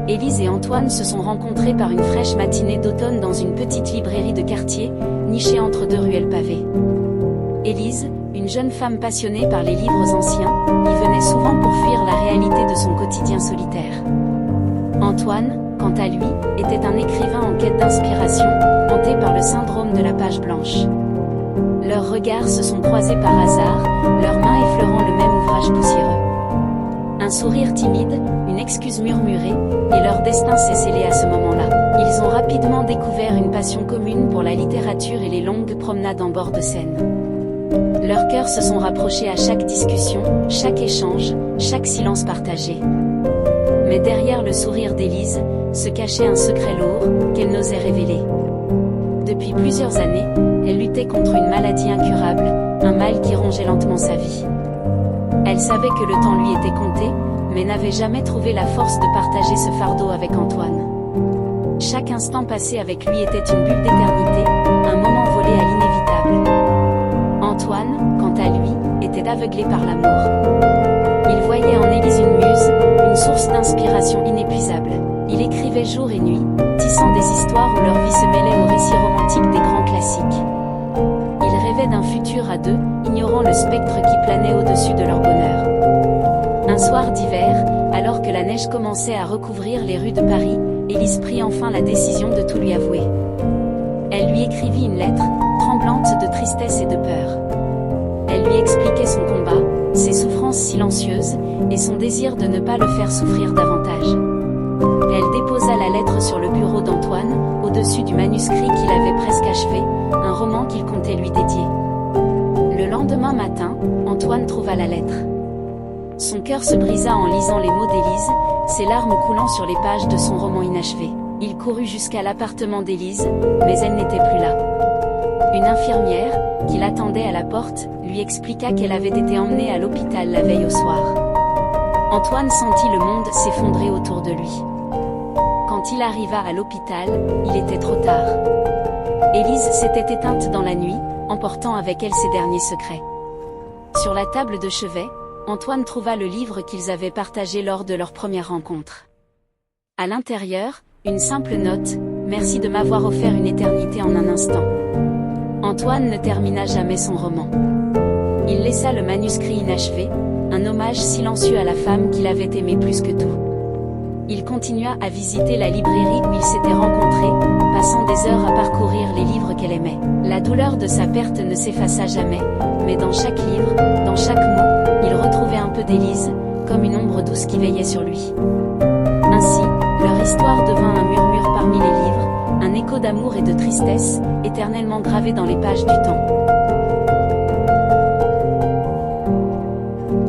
Élise et Antoine se sont rencontrés par une fraîche matinée d'automne dans une petite librairie de quartier, nichée entre deux ruelles pavées. Élise, une jeune femme passionnée par les livres anciens, y venait souvent pour fuir la réalité de son quotidien solitaire. Antoine, quant à lui, était un écrivain en quête d'inspiration, hanté par le syndrome de la page blanche. Leurs regards se sont croisés par hasard, leurs mains effleurant le même ouvrage poussiéreux. Un sourire timide, une excuse murmurée, et leur destin s'est scellé à ce moment-là. Ils ont rapidement découvert une passion commune pour la littérature et les longues promenades en bord de Seine. Leurs cœurs se sont rapprochés à chaque discussion, chaque échange, chaque silence partagé. Mais derrière le sourire d'Élise, se cachait un secret lourd, qu'elle n'osait révéler. Depuis plusieurs années, elle luttait contre une maladie incurable, un mal qui rongeait lentement sa vie. Elle savait que le temps lui était compté, mais n'avait jamais trouvé la force de partager ce fardeau avec Antoine. Chaque instant passé avec lui était une bulle d'éternité, un moment volé à l'inévitable. Antoine, quant à lui, était aveuglé par l'amour. Il voyait en Élise une muse, une source d'inspiration inépuisable. Il écrivait jour et nuit, tissant des histoires où leur vie se mêlait aux récits romantiques des grands classiques. Il rêvait d'un futur à deux, ignorant le spectre qui planait au-dessus de leur bonheur. Un soir d'hiver, alors que la neige commençait à recouvrir les rues de Paris, Élise prit enfin la décision de tout lui avouer. Elle lui écrivit une lettre, tremblante de tristesse et de peur. Elle lui expliquait son combat, ses souffrances silencieuses, et son désir de ne pas le faire souffrir davantage. Elle déposa la lettre sur le bureau d'Antoine, au-dessus du manuscrit qu'il avait presque achevé, un roman qu'il comptait lui dédier. Le lendemain matin, Antoine trouva la lettre. Son cœur se brisa en lisant les mots d'Élise, ses larmes coulant sur les pages de son roman inachevé. Il courut jusqu'à l'appartement d'Élise, mais elle n'était plus là. Une infirmière, qui l'attendait à la porte, lui expliqua qu'elle avait été emmenée à l'hôpital la veille au soir. Antoine sentit le monde s'effondrer autour de lui. Quand il arriva à l'hôpital, il était trop tard. Élise s'était éteinte dans la nuit, emportant avec elle ses derniers secrets. Sur la table de chevet, Antoine trouva le livre qu'ils avaient partagé lors de leur première rencontre. À l'intérieur, une simple note, « Merci de m'avoir offert une éternité en un instant ». Antoine ne termina jamais son roman. Il laissa le manuscrit inachevé, un hommage silencieux à la femme qu'il avait aimée plus que tout. Il continua à visiter la librairie où ils s'étaient rencontrés, passant des heures à parcourir les livres qu'elle aimait. La douleur de sa perte ne s'effaça jamais, mais dans chaque livre, dans chaque mot, il retrouvait un peu d'Élise, comme une ombre douce qui veillait sur lui. Ainsi, leur histoire devint un murmure parmi les livres, un écho d'amour et de tristesse, éternellement gravé dans les pages du temps.